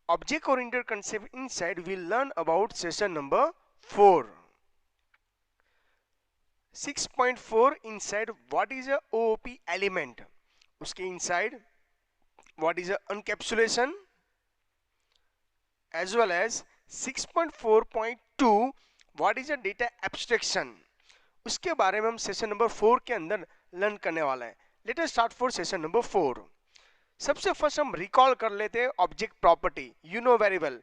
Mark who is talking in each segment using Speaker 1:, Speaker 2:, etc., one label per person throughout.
Speaker 1: Object oriented concept inside we'll learn about session number 4. 6.4 inside what is a OOP element, उसके inside what is a encapsulation as well as 6.4.2 what is a data abstraction, उसके बारे में हम session number 4 के अंदर learn करने वाला है. Let us start for session number 4. सबसे फर्स्ट हम रिकॉल कर लेते हैं object property. You know very well,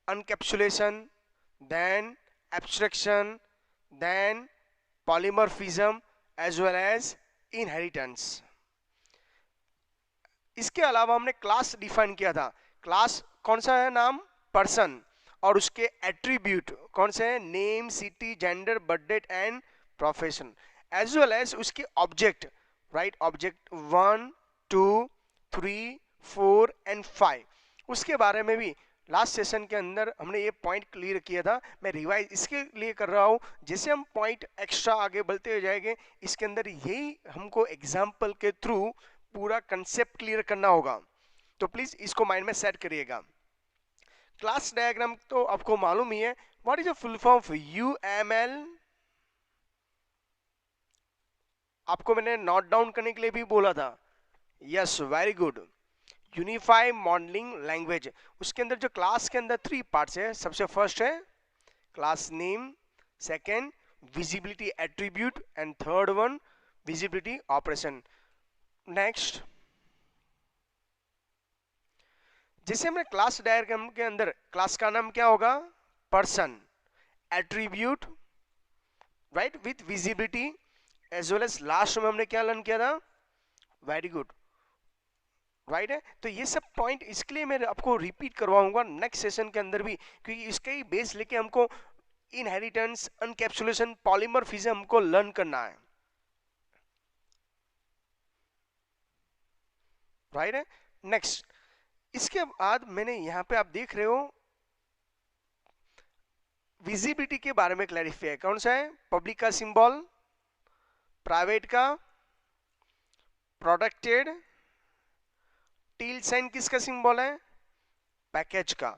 Speaker 1: encapsulation, then abstraction, then polymorphism as well as inheritance. इसके अलावा हमने क्लास डिफाइन किया था. क्लास कौन सा है? नाम पर्सन, और उसके एट्रीब्यूट कौन से हैं? Name, city, gender, birth date and profession, as well as उसके ऑब्जेक्ट, राइट? Object 1, 2, 3, 4 and 5. उसके बारे में भी लास्ट सेशन के अंदर हमने ये पॉइंट क्लियर किया था. मैं रिवाइज इसके लिए कर रहा हूँ, जैसे हम पॉइंट एक्स्ट्रा आगे बढ़ते हो जाएंगे, इसके अंदर यही हमको एग्जाम्पल के थ्रू पूरा कंसेप्ट क्लियर करना होगा. तो प्लीज इसको माइंड में सेट करिएगा. क्लास डायग्राम तो आपको मालूम ही है. What is the full form of UML? आपको मैंने नोट डाउन करने के लिए भी बोला था. Yes, very good. Unified modelling language. उसके अंदर जो क्लास के अंदर 3 पार्ट्स है. सबसे फर्स्ट है class name, second visibility attribute and third one visibility operation. Next, जैसे हमने क्लास डायग्राम के अंदर क्लास का नाम क्या होगा? Person, attribute, right, with visibility as well as last में हमने क्या लर्न किया था? वेरी गुड, राइट है. तो ये सब पॉइंट इसके लिए मैं आपको रिपीट करवाऊंगा नेक्स्ट सेशन के अंदर भी, क्योंकि इसका ही बेस लेके हमको इनहेरिटेंस, अनकैप्सुलेशन, पॉलीमॉर्फिज्म हमको लर्न करना है, राइट है. नेक्स्ट, इसके बाद मैंने यहां पे आप देख रहे हो विजिबिलिटी के बारे में क्लैरिफाई है. कौन सा है? पब्लिक का सिंबल, प्राइवेट का, प्रोटेक्टेड, टील साइन किसका सिंबल है? पैकेज का,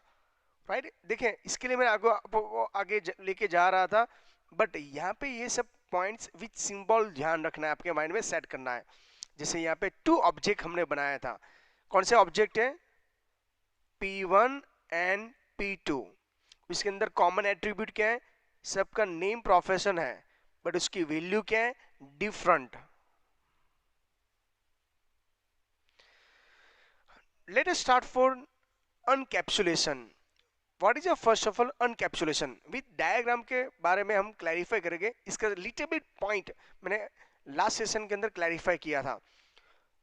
Speaker 1: राइट. देखें, इसके लिए मैं आगे लेके जा रहा था, बट यहाँ पे ये सब पॉइंट्स विथ सिंबल ध्यान रखना है, आपके माइंड में सेट करना है. जैसे यहाँ पे 2 ऑब्जेक्ट हमने बनाया था. कौन से ऑब्जेक्ट है? P1 and P2. इसके अंदर कॉमन एट्रीब्यूट क्या है? सबका नेम, प्रोफेशन है, बट उसकी वैल्यू क्या है? Different. Let us start for encapsulation. What is first of all encapsulation? With diagram के बारे में हम क्लैरिफाई करेंगे. इसका लिटिल बिट पॉइंट मैंने लास्ट सेशन के अंदर क्लैरिफाई किया था.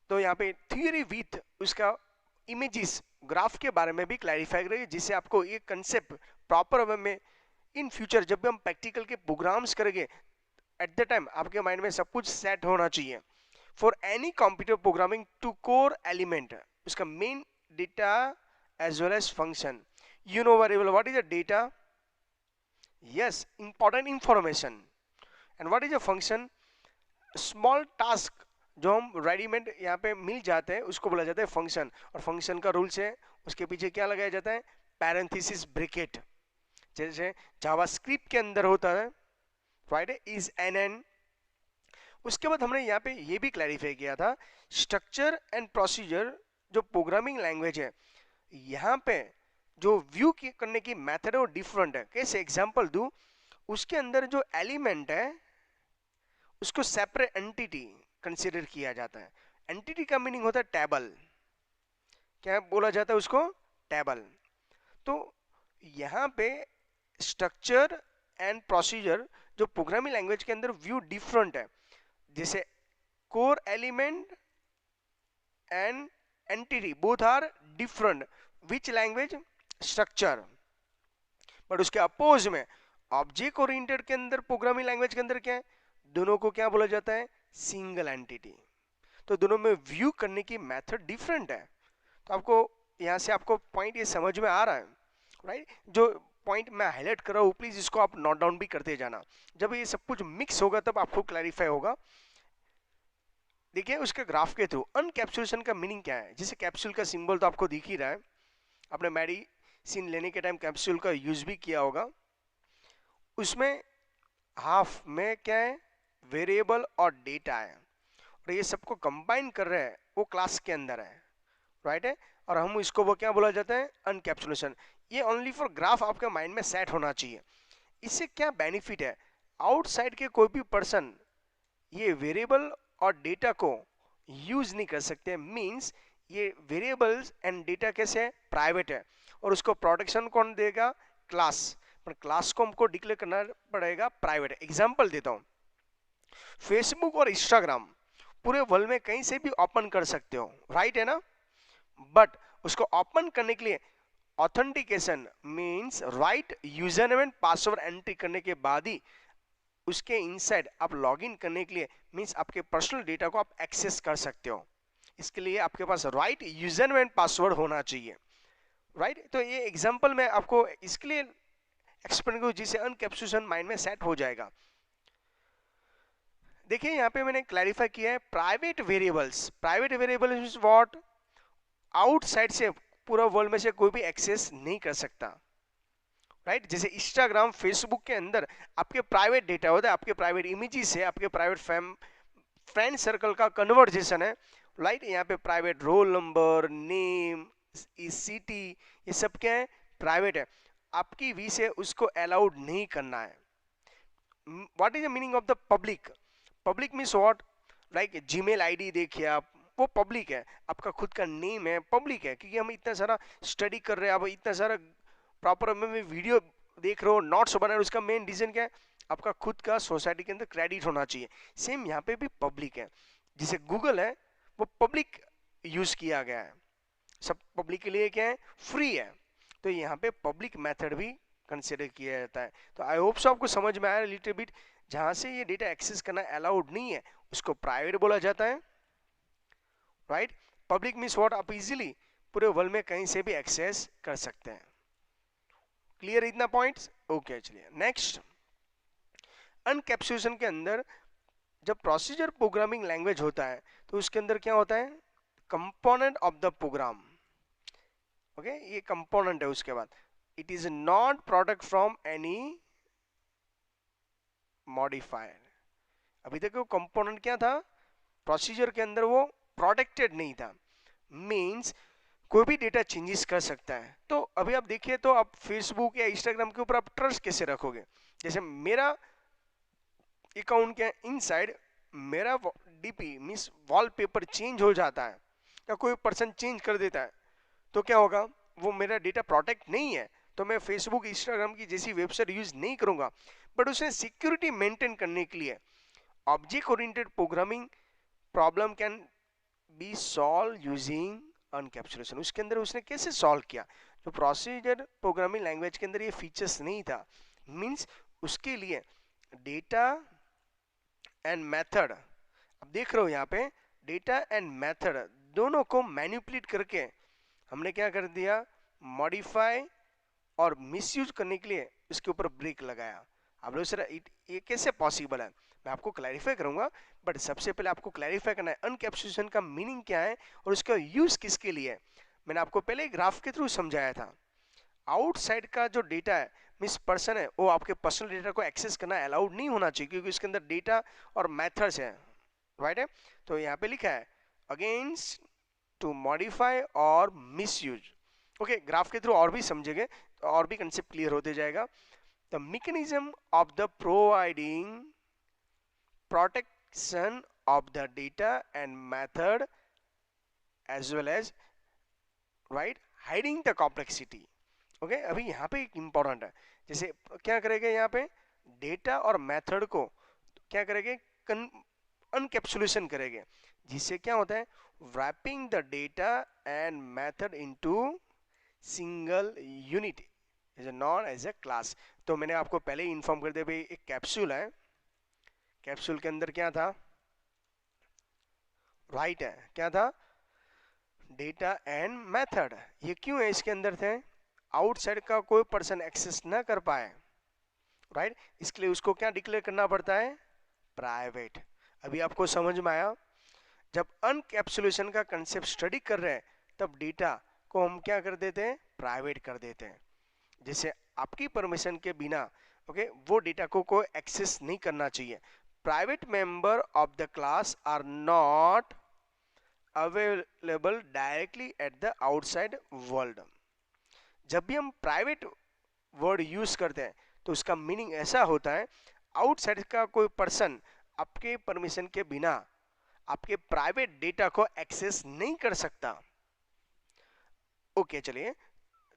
Speaker 1: तो यहाँ पे थियरी विथ उसका इमेजेस, ग्राफ के बारे में भी क्लैरिफाई करेंगे, जिससे आपको ये कंसेप्ट प्रॉपर वे में इन फ्यूचर जब भी हम प्रैक्टिकल के प्रोग्राम्स करेंगे, एट द टाइम आपके माइंड में सब कुछ सेट होना चाहिए. For any computer programming to core element, उसका main data as well as function. You know very well what is a data? Yes, important information. And what is a function? Small task जो हम readymade यहाँ पे मिल जाते हैं उसको बोला जाता है फंक्शन. और फंक्शन का रूल्स है, उसके पीछे क्या लगाया जाता है? पैरेंथेसिस, ब्रैकेट, जैसे जावास्क्रिप्ट के अंदर होता है, राइट, इज एन एन. उसके बाद हमने यहाँ पे ये भी क्लैरिफाई किया था स्ट्रक्चर एंड प्रोसीजर. जो प्रोग्रामिंग लैंग्वेज है, यहाँ पे जो व्यू करने की मेथड है वो डिफरेंट है. कैसे एग्जांपल दूं? उसके अंदर जो एलिमेंट है उसको सेपरेट एंटिटी कंसीडर किया जाता है. एंटिटी का मीनिंग होता है टेबल. क्या बोला जाता है उसको? टेबल. तो यहाँ पे स्ट्रक्चर एंड प्रोसीजर जो प्रोग्रामिंग लैंग्वेज के अंदर व्यू डिफरेंट है, जैसे core element and entity both are different, which language structure, but उसके अपोज में ऑब्जेक्ट ओरिएंटेड के अंदर प्रोग्रामिंग लैंग्वेज के अंदर क्या है, दोनों को क्या बोला जाता है, सिंगल एंटिटी। तो दोनों में व्यू करने की मेथड डिफरेंट है। तो आपको यहाँ से आपको पॉइंट ये समझ में आ रहा है, राइट? जो पॉइंट मैं हाईलाइट कर रहा हूँ प्लीज इसको आप नोट डाउन भी करते जाना, जब ये सब कुछ मिक्स होगा तब आपको क्लैरिफाई होगा। देखिए उसके ग्राफ के थ्रू अनकैप्सुलेशन का मीनिंग क्या है, जैसे कैप्सूल का सिंबल तो आपको दिख ही रहा है, आपने मेडिसिन लेने के टाइम कैप्सूल का यूज भी किया होगा। उसमें हाफ में क्या है, वेरिएबल और डेटा है, और ये सबको कंबाइन कर रहे हैं वो क्लास के अंदर है, राइट है, और हम इसको वो क्या बोला जाता है, अनकैप्सुलेशन। ये ओनली फॉर ग्राफ आपके माइंड में सेट होना चाहिए। इससे क्या बेनिफिट है, आउटसाइड के कोई भी पर्सन ये वेरिएबल और डेटा को यूज नहीं कर सकते, मींस ये वेरिएबल्स एंड डेटा कैसे है, प्राइवेट है, और उसको प्रोटेक्शन कौन देगा, क्लास, पर क्लास को हमको डिक्लेयर करना पड़ेगा प्राइवेट। एग्जांपल देता हूं, फेसबुक और इंस्टाग्राम पूरे वर्ल्ड में कहीं से भी ओपन कर सकते हो, राइट है ना, बट उसको ओपन करने के लिए authentication means right user name and password entry करने के बाद ही उसके इनसाइड आप लॉगिन करने के लिए मींस आपके पर्सनल डेटा को आप एक्सेस कर सकते हो। इसके लिए आपके पास right user name and password होना चाहिए, राइट? तो ये एग्जांपल मैं आपको इसके लिए एक्सप्लेन करूं जिससे अनकैप्सुलेशन माइंड में सेट हो जाएगा। देखिए यहाँ पे मैंने क्लैरिफाई किया है private variables, private variables means what, outside से पूरा वर्ल्ड में से कोई भी एक्सेस नहीं कर सकता, राइट? जैसे इंस्टाग्राम फेसबुक के अंदर आपके प्राइवेट डेटा होता है, आपके प्राइवेट इमेजेस है, आपके प्राइवेट फ्रेंड सर्कल का कन्वर्जेशन है, राइट? यहाँ पे private roll number, name, city, ये सब क्या है, प्राइवेट है, आपकी वी से उसको अलाउड नहीं करना है। What is the meaning of the public, public means what, like Gmail ID देखिए आप, वो पब्लिक है, आपका खुद का नेम है पब्लिक है, क्योंकि हम इतना सारा स्टडी कर रहे हैं, आप इतना सारा प्रॉपर में वीडियो देख रहे हो, नोट्स बना रहे हो, उसका मेन रीजन क्या है, आपका खुद का सोसाइटी के अंदर क्रेडिट होना चाहिए। सेम यहाँ पे भी पब्लिक है, जैसे गूगल है वो पब्लिक यूज किया गया है, सब पब्लिक के लिए क्या है, फ्री है, तो यहाँ पे पब्लिक मेथड भी कंसिडर किया जाता है। तो आई होप सो आपको समझ में आया लिटिल बिट, जहां से ये डेटा एक्सेस करना अलाउड नहीं है उसको प्राइवेट बोला जाता है, राइट? पब्लिक मीन्स व्हाट, आप इजीली पूरे वर्ल्ड में कहीं से भी एक्सेस कर सकते हैं। क्लियर इतना पॉइंट्स? ओके, चलिए नेक्स्ट। अनकैप्सुलेशन के अंदर जब प्रोसीजर प्रोग्रामिंग लैंग्वेज होता है तो उसके अंदर क्या होता है, component of the program, okay, ये कंपोनेंट है। उसके बाद it is not product from any modifier. अभी तक वो कंपोनेंट क्या था, प्रोसीजर के अंदर वो प्रोटेक्टेड नहीं था, मींस कोई भी डेटा चेंजेस कर सकता है। तो अभी आप देखिए तो आप फेसबुक या इंस्टाग्राम के ऊपर आप ट्रस्ट कैसे रखोगे, जैसे मेरा अकाउंट के इनसाइड मेरा डीपी मींस वॉलपेपर चेंज हो जाता है या कोई पर्सन चेंज कर देता है, तो क्या होगा, वो मेरा डेटा प्रोटेक्ट नहीं है, तो मैं फेसबुक इंस्टाग्राम की जैसी वेबसाइट यूज नहीं करूंगा। बट उसे सिक्योरिटी मेंटेन करने के लिए object oriented programming problem can be solve using encapsulation. उसके अंदर उसने कैसे सॉल्व किया, जो प्रोसीजर प्रोग्रामिंग लैंग्वेज के अंदर ये फीचर्स नहीं था, मींस उसके लिए डेटा एंड मेथड, अब देख रहे हो यहाँ पे डेटा एंड मेथड दोनों को मैनिपुलेट करके हमने क्या कर दिया, मॉडिफाई और मिसयूज करने के लिए उसके ऊपर ब्रेक लगाया। आप लोग सर ये कैसे पॉसिबल है, मैं आपको क्लैरिफाई करूंगा, बट सबसे पहले आपको क्लैरिफाई करना है अनकैप्सुलेशन का मीनिंग क्या है और उसका यूज किसके लिए है। मैंने आपको पहले ग्राफ के थ्रू समझाया था, आउटसाइड का जो डेटा है मिस पर्सन है, वो आपके पर्सनल डेटा को एक्सेस करना अलाउड नहीं होना चाहिए, क्योंकि उसके अंदर डेटा और मेथड्स है, राइट है? तो यहाँ पे लिखा है अगेंस्ट टू मॉडिफाई और मिसयूज। ओके, ग्राफ के थ्रू और भी समझेंगे तो और भी कंसेप्ट क्लियर होते जाएगा। The mechanism of the providing protection of the data and method as well as, right, hiding the complexity. Okay अभी यहाँ पे एक इंपॉर्टेंट है, जैसे क्या करेंगे यहाँ पे डेटा और मेथड को क्या करेंगे, अनकैप्सुलेशन करेंगे, जिससे क्या होता है wrapping the data and method into single unit is known as a class। तो मैंने आपको पहले ही इन्फॉर्म कर दिया भाई एक कैप्सूल है, कैप्सूल के अंदर क्या था, राइट है, क्या था, डेटा एंड मेथड। ये क्यों है इसके अंदर थे, आउटसाइड का कोई पर्सन एक्सेस ना कर पाए, राइट, इसके लिए उसको क्या डिक्लेयर करना पड़ता है, प्राइवेट। अभी आपको समझ में आया, जब अनकैप्सुलेशन का कंसेप्ट स्टडी कर रहे हैं तब डेटा को हम क्या कर देते हैं, प्राइवेट कर देते हैं, जिससे आपकी परमिशन के बिना ओके वो डेटा को कोई एक्सेस नहीं करना चाहिए। Private member of the class are not available directly at the outside world. जब भी हम प्राइवेट वर्ड यूज करते हैं तो उसका मीनिंग ऐसा होता है आउटसाइड का कोई पर्सन आपके परमिशन के बिना आपके प्राइवेट डेटा को एक्सेस नहीं कर सकता। ओके चलिए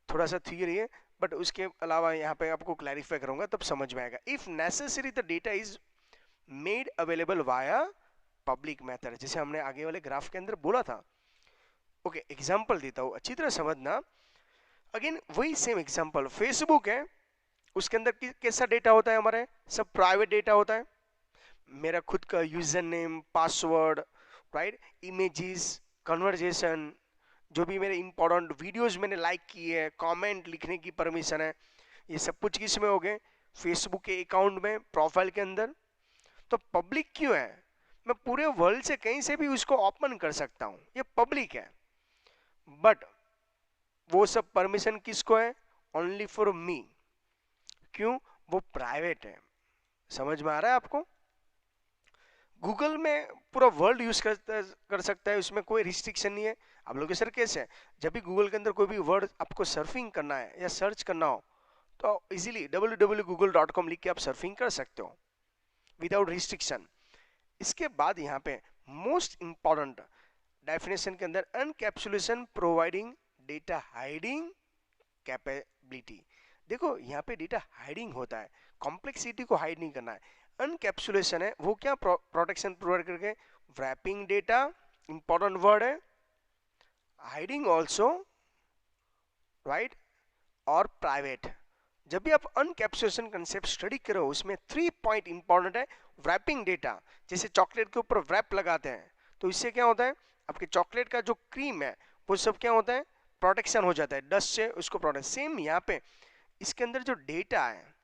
Speaker 1: थोड़ा सा थियरी है बट उसके अलावा यहाँ पे आपको क्लैरिफाई करूंगा तब समझ में आएगा। If necessary the data is made available via public method, जैसे हमने आगे वाले ग्राफ के अंदर बोला था। ओके एग्जांपल देता हूँ अच्छी तरह समझना, अगेन वही सेम एग्जांपल, फेसबुक है उसके अंदर कैसा डेटा होता है, हमारे सब प्राइवेट डेटा होता है, मेरा खुद का user name, password, right, images, conversation, जो भी मेरे इंपॉर्टेंट वीडियोस मैंने लाइक किए हैं, कमेंट लिखने की परमिशन है, ये सब कुछ किस में हो गए, फेसबुक के अकाउंट में, प्रोफाइल के अंदर। तो पब्लिक क्यों है, मैं पूरे वर्ल्ड से कहीं से भी उसको ओपन कर सकता हूँ, ये पब्लिक है, बट वो सब परमिशन किसको है, ओनली फॉर मी, क्यों, वो प्राइवेट है। समझ में आ रहा है आपको, गूगल में पूरा वर्ल्ड यूज कर सकता है, उसमें कोई रिस्ट्रिक्शन नहीं है। आप लोग सर कैसे है, जब भी गूगल के अंदर कोई भी वर्ड आपको सर्फिंग करना है या सर्च करना हो तो इजीली www.google.com लिख के आप सर्फिंग कर सकते हो विदाउट रिस्ट्रिक्शन। इसके बाद यहाँ पे मोस्ट इंपॉर्टेंट डेफिनेशन के अंदर अनकैप्सुलेशन प्रोवाइडिंग डेटा हाइडिंग कैपेबिलिटी। देखो यहाँ पे डेटा हाइडिंग होता है, कॉम्प्लेक्सिटी को हाइड नहीं करना है। अनकैप्सुलेशन है वो क्या प्रोटेक्शन प्रोवाइड करके, रैपिंग डेटा इंपॉर्टेंट वर्ड है, हाइडिंग ऑल्सो, राइट, और प्राइवेट। जब भी आप अनकैप्सुलेशन कंसेप्ट स्टडी करो उसमें 3 पॉइंट इंपॉर्टेंट है। रैपिंग डेटा, जैसे चॉकलेट के ऊपर रैप लगाते हैं तो इससे क्या होता है आपके चॉकलेट का जो क्रीम है वो सब क्या होता है, प्रोटेक्शन हो जाता है डस्ट से, उसको प्रोटेक्ट। सेम यहाँ पे इसके अंदर जो डेटा है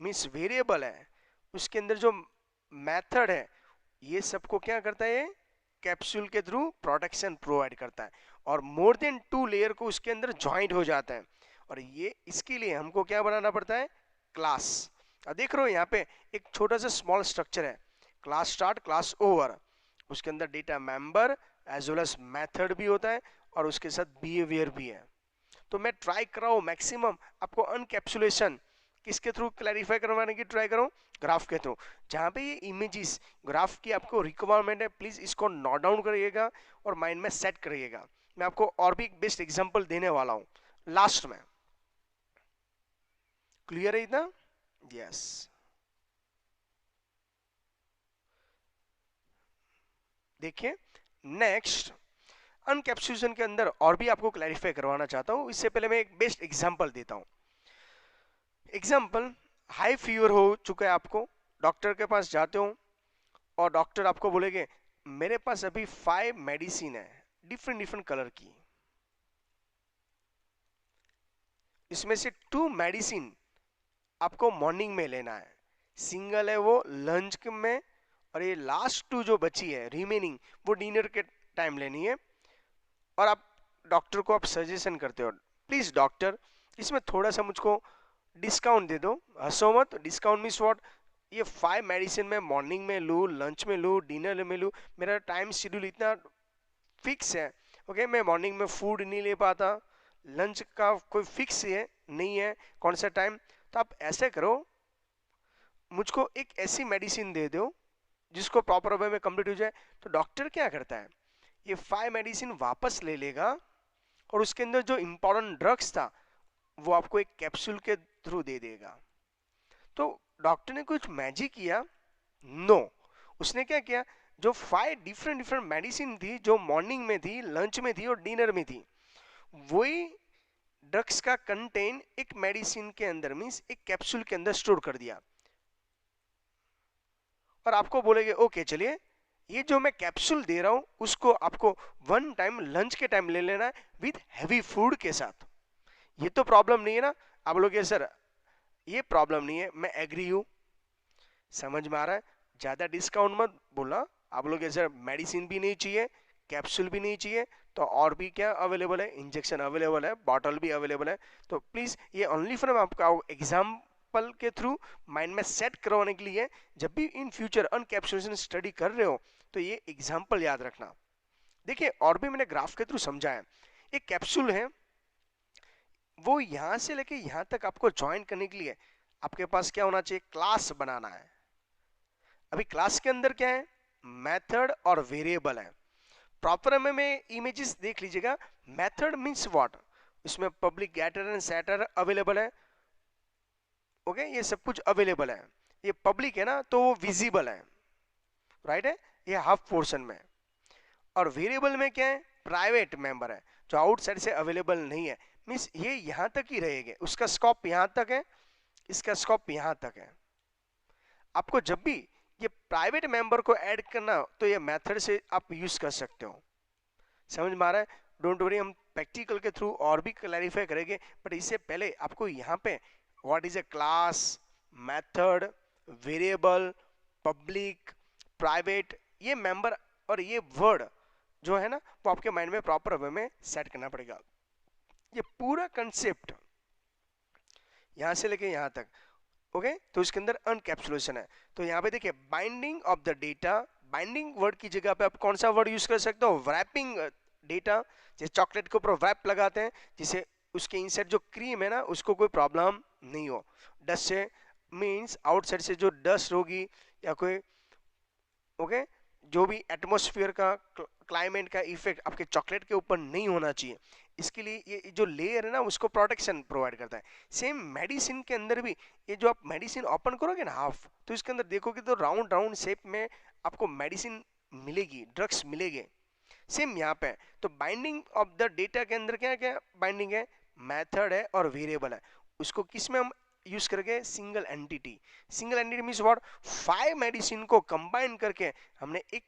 Speaker 1: मीन्स वेरिएबल है, उसके अंदर जो मेथड है ये सबको क्या करता है, कैप्सूल के थ्रू प्रोटेक्शन प्रोवाइड करता है और मोर देन 2 लेयर को उसके अंदर ज्वाइंट हो जाता है। और ये इसके लिए हमको क्या बनाना पड़ता है, क्लास। अब देख रहे हो यहाँ पे एक छोटा सा स्मॉल स्ट्रक्चर है, क्लास स्टार्ट क्लास ओवर, उसके अंदर data member as well as method भी होता है और उसके साथ बिहेवियर भी है। तो मैं ट्राई कर रहा हूँ मैक्सिमम आपको अनकैप्सुलेशन किसके थ्रू क्लैरिफाई करवाने की ट्राई करो, ग्राफ के थ्रू। जहाँ पे ये इमेजेस ग्राफ की आपको रिक्वायरमेंट है प्लीज इसको नोट डाउन करिएगा और माइंड में सेट करिएगा। मैं आपको और भी एक बेस्ट एग्जांपल देने वाला हूँ लास्ट में, क्लियर है इतना, यस। देखिए नेक्स्ट अनकैप्सुलेशन के अंदर और भी आपको क्लैरिफाई करवाना चाहता हूँ, इससे पहले मैं एक बेस्ट एग्जांपल देता हूँ। एग्जाम्पल, हाई फीवर हो चुका है आपको, डॉक्टर के पास जाते हो और डॉक्टर आपको बोलेंगे मेरे पास अभी 5 मेडिसिन है डिफरेंट डिफरेंट कलर की, इसमें से 2 मेडिसिन आपको मॉर्निंग में लेना है, सिंगल है वो लंच में, और ये लास्ट 2 जो बची है रिमेनिंग वो डिनर के टाइम लेनी है। और आप डॉक्टर को आप सजेशन करते हो प्लीज डॉक्टर इसमें थोड़ा सा मुझको डिस्काउंट दे दो, हंसो मत, डिस्काउंट मीन्स व्हाट, ये 5 मेडिसिन में मॉर्निंग में लूँ, लंच में लूँ, डिनर में लूँ, मेरा टाइम शेड्यूल इतना फिक्स है, ओके मैं मॉर्निंग में फूड नहीं ले पाता, लंच का कोई फिक्स है नहीं है कौन सा टाइम, तो आप ऐसे करो मुझको एक ऐसी मेडिसिन दे दो जिसको प्रॉपर वे में कंप्लीट हो जाए। तो डॉक्टर क्या करता है, ये 5 मेडिसिन वापस ले लेगा और उसके अंदर जो इंपॉर्टेंट ड्रग्स था वो आपको एक कैप्सूल के थ्रू दे देगा। तो डॉक्टर ने कुछ मैजिक किया? नो। उसने क्या किया, जो 5 डिफरेंट डिफरेंट मेडिसिन थी, जो मॉर्निंग में थी, लंच में थी और डिनर में थी, वही ड्रग्स का कंटेंट एक मेडिसिन के अंदर, मींस एक कैप्सूल के अंदर स्टोर कर दिया। और आपको बोलेंगे ओके चलिए, ये जो मैं कैप्सूल दे रहा हूं उसको आपको वन टाइम लंच के टाइम ले लेना है विद हैवी फूड के साथ। ये तो प्रॉब्लम नहीं है ना? आप बोलोगे सर ये प्रॉब्लम नहीं है, मैं एग्री हूं, समझ में आ रहा है, ज्यादा डिस्काउंट मत बोलना। आप लोग सर मेडिसिन भी नहीं चाहिए, कैप्सूल भी नहीं चाहिए, तो और भी क्या अवेलेबल है, इंजेक्शन अवेलेबल है, बॉटल भी अवेलेबल है। तो प्लीज ये ओनली फॉर आपका एग्जाम्पल के थ्रू माइंड में सेट करवाने के लिए, जब भी इन फ्यूचर अनकैप्सुलेशन स्टडी कर रहे हो तो ये एग्जाम्पल याद रखना। देखिए और भी मैंने ग्राफ के थ्रू समझाया, एक कैप्सूल है, वो यहां से लेके यहां तक आपको ज्वाइन करने के लिए आपके पास क्या होना चाहिए, क्लास बनाना है। अभी क्लास के अंदर क्या है, मेथड और वेरिएबल है। प्रॉपर में इमेजेस देख लीजिएगा। मेथड मींस व्हाट, इसमें public getter and setter available है, ओके, ये सब कुछ अवेलेबल है। ये पब्लिक है ना, तो वो विजिबल है, राइट है, ये हाफ पोर्शन में। और वेरिएबल में क्या है, प्राइवेट मेंबर है, जो आउटसाइड से अवेलेबल नहीं है, मींस ये यहां तक ही रहेंगे, उसका स्कोप यहां तक है, इसका स्कोप यहां तक है। आपको जब भी ये प्राइवेट मेंबर को ऐड करना तो ये मेथड से आप यूज कर सकते हो। समझ में आ रहा है? डोंट वरी, हम प्रैक्टिकल के थ्रू और भी क्लैरिफाई करेंगे, बट इससे पहले आपको यहाँ पे what is a class, method, variable, public, private, ये मेंबर और ये वर्ड जो है ना, वो आपके माइंड में प्रॉपर वे में सेट करना पड़ेगा। ये पूरा कंसेप्ट यहाँ से लेके यहाँ तक, ओके, तो इसके अंदर अनकैप्सुलेशन है। तो यहाँ पे देखिए binding of the data, binding word की जगह पे आप कौन सा वर्ड यूज कर सकते हो, रैपिंग डेटा। जैसे चॉकलेट के ऊपर रैप लगाते हैं, जिसे उसके इनसाइड जो क्रीम है ना उसको कोई प्रॉब्लम नहीं हो डस्ट से, मींस आउटसाइड से जो डस्ट होगी या कोई, ओके, जो भी एटमॉस्फेयर का, क्लाइमेट का इफेक्ट आपके चॉकलेट के ऊपर नहीं होना चाहिए। इसके लिए ये जो लेयर है ना उसको प्रोटेक्शन प्रोवाइड करता है। सेम मेडिसिन के अंदर भी, ये जो आप मेडिसिन ओपन करोगे ना हाफ, तो इसके अंदर देखोगे तो राउंड राउंड शेप में आपको मेडिसिन मिलेगी, ड्रग्स मिलेंगे। सेम यहाँ पे तो बाइंडिंग ऑफ द डेटा के अंदर क्या क्या बाइंडिंग है, मेथड है और वेरिएबल है। उसको किस में हम यूज करेंगे, single entity. Single entity means what, 5 medicine को कंबाइन करके हमने एक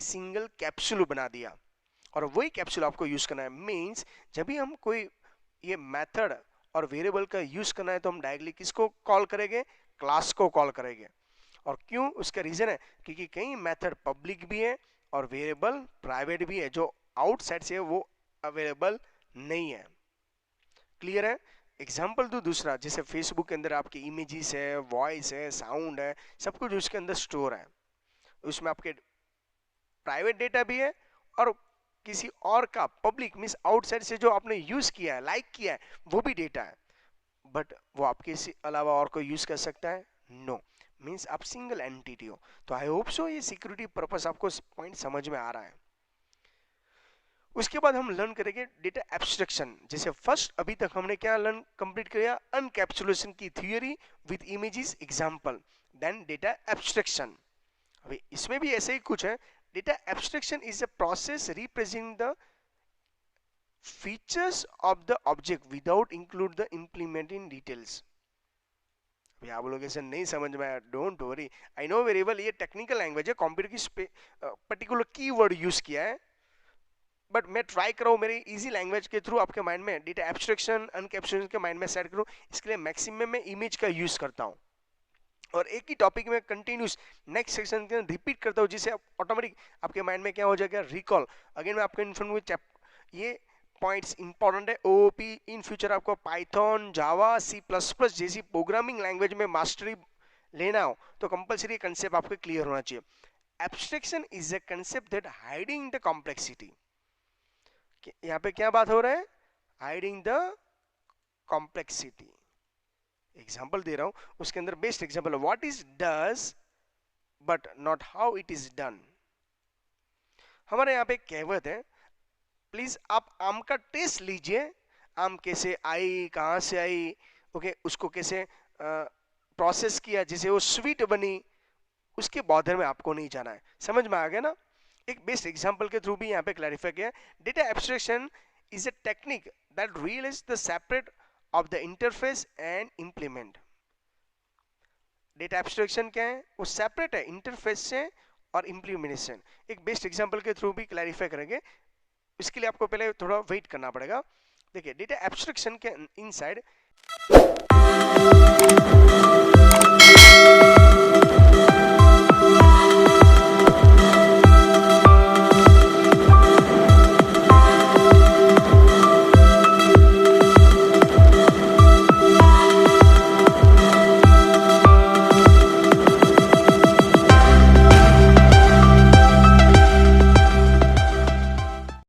Speaker 1: सिंगल कैप्सूल बना दिया, और वही कैप्सूल आपको यूज करना है। मींस जब भी हम कोई ये मेथड और वेरिएबल का यूज करना है तो हम डायरेक्टली किसको कॉल करेंगे, क्लास को कॉल करेंगे। और क्यों, उसका रीजन है क्योंकि कई मेथड पब्लिक भी है और वेरिएबल प्राइवेट भी है, जो आउटसाइड से वो अवेलेबल नहीं है। क्लियर है? एग्जाम्पल दो दूसरा, जैसे फेसबुक के अंदर आपकी इमेजेस है, वॉइस है, साउंड है, सब कुछ उसके अंदर स्टोर है। उसमें आपके प्राइवेट डेटा भी है और किसी और का पब्लिक मींस आउटसाइड से जो आपने यूज किया है, लाइक किया है, वो भी डेटा है। बट वो आपके अलावा और कोई यूज कर सकता है? नो। मींस आप सिंगल एंटिटी हो। तो आई होप सो ये सिक्योरिटी पर्पस आपको पॉइंट समझ में आ रहा है। उसके बाद हम लर्न करेंगे डेटा एब्स्ट्रैक्शन। जैसे फर्स्ट अभी तक हमने क्या लर्न कंप्लीट किया, अनकैप्सुलेशन की theory with images example, then data abstraction. अभी इसमें भी ऐसे ही कुछ है। Data abstraction is a process representing the features of the object without include the implementing details। अभी आप लोग ऐसे नहीं समझ में आया, don't worry, I know very well, ये टेक्निकल लैंग्वेज है, कंप्यूटर की पर्टिकुलर कीवर्ड यूज किया है, बट मैं ट्राई कर रहा हूँ मेरी इजी लैंग्वेज के थ्रू आपके माइंड में डेटा एब्स्ट्रैक्शन अनकैप्सुलेशन के माइंड में सेट करूँ। इसके लिए मैक्सिमम मैं इमेज का यूज करता हूँ और एक ही टॉपिक में कंटिन्यूस नेक्स्ट सेक्शन के रिपीट करता हूँ, जिससे ऑटोमेटिक आपके माइंड में क्या हो जाएगा, रिकॉल। अगेन मैं आपको इन्फॉर्म, ये पॉइंट्स इंपॉर्टेंट है। ओओपी इन फ्यूचर आपको पाइथन, जावा, सी प्लस प्लस जैसी प्रोग्रामिंग लैंग्वेज में मास्टरी लेना हो तो कंपलसरी कंसेप्ट आपको क्लियर होना चाहिए। Abstraction is a concept that hiding the complexity. यहाँ पे क्या बात हो रहा है, हाइडिंग द कॉम्प्लेक्सिटी। एग्जाम्पल दे रहा हूं, उसके अंदर बेस्ट एग्जाम्पल है what is does but not how it is done. हमारे यहाँ पे कहावत है, प्लीज आप आम का टेस्ट लीजिए, आम कैसे आई, कहाँ से आई, ओके, उसको कैसे प्रोसेस किया जिसे वो स्वीट बनी, उसके बॉर्डर में आपको नहीं जाना है। समझ में आ गया ना? एक बेस्ट एग्जांपल के थ्रू भी यहाँ पे क्लैरिफाई किया। Data abstraction is a technique that realise the separate of the interface and implement. Data abstraction क्या है? वो सेपरेट है इंटरफेस से और इम्प्लीमेंटेशन। एक बेस्ट एग्जांपल के थ्रू भी क्लैरिफाई करेंगे, इसके लिए आपको पहले थोड़ा वेट करना पड़ेगा। देखिए डेटा एब्स्ट्रैक्शन के इनसाइड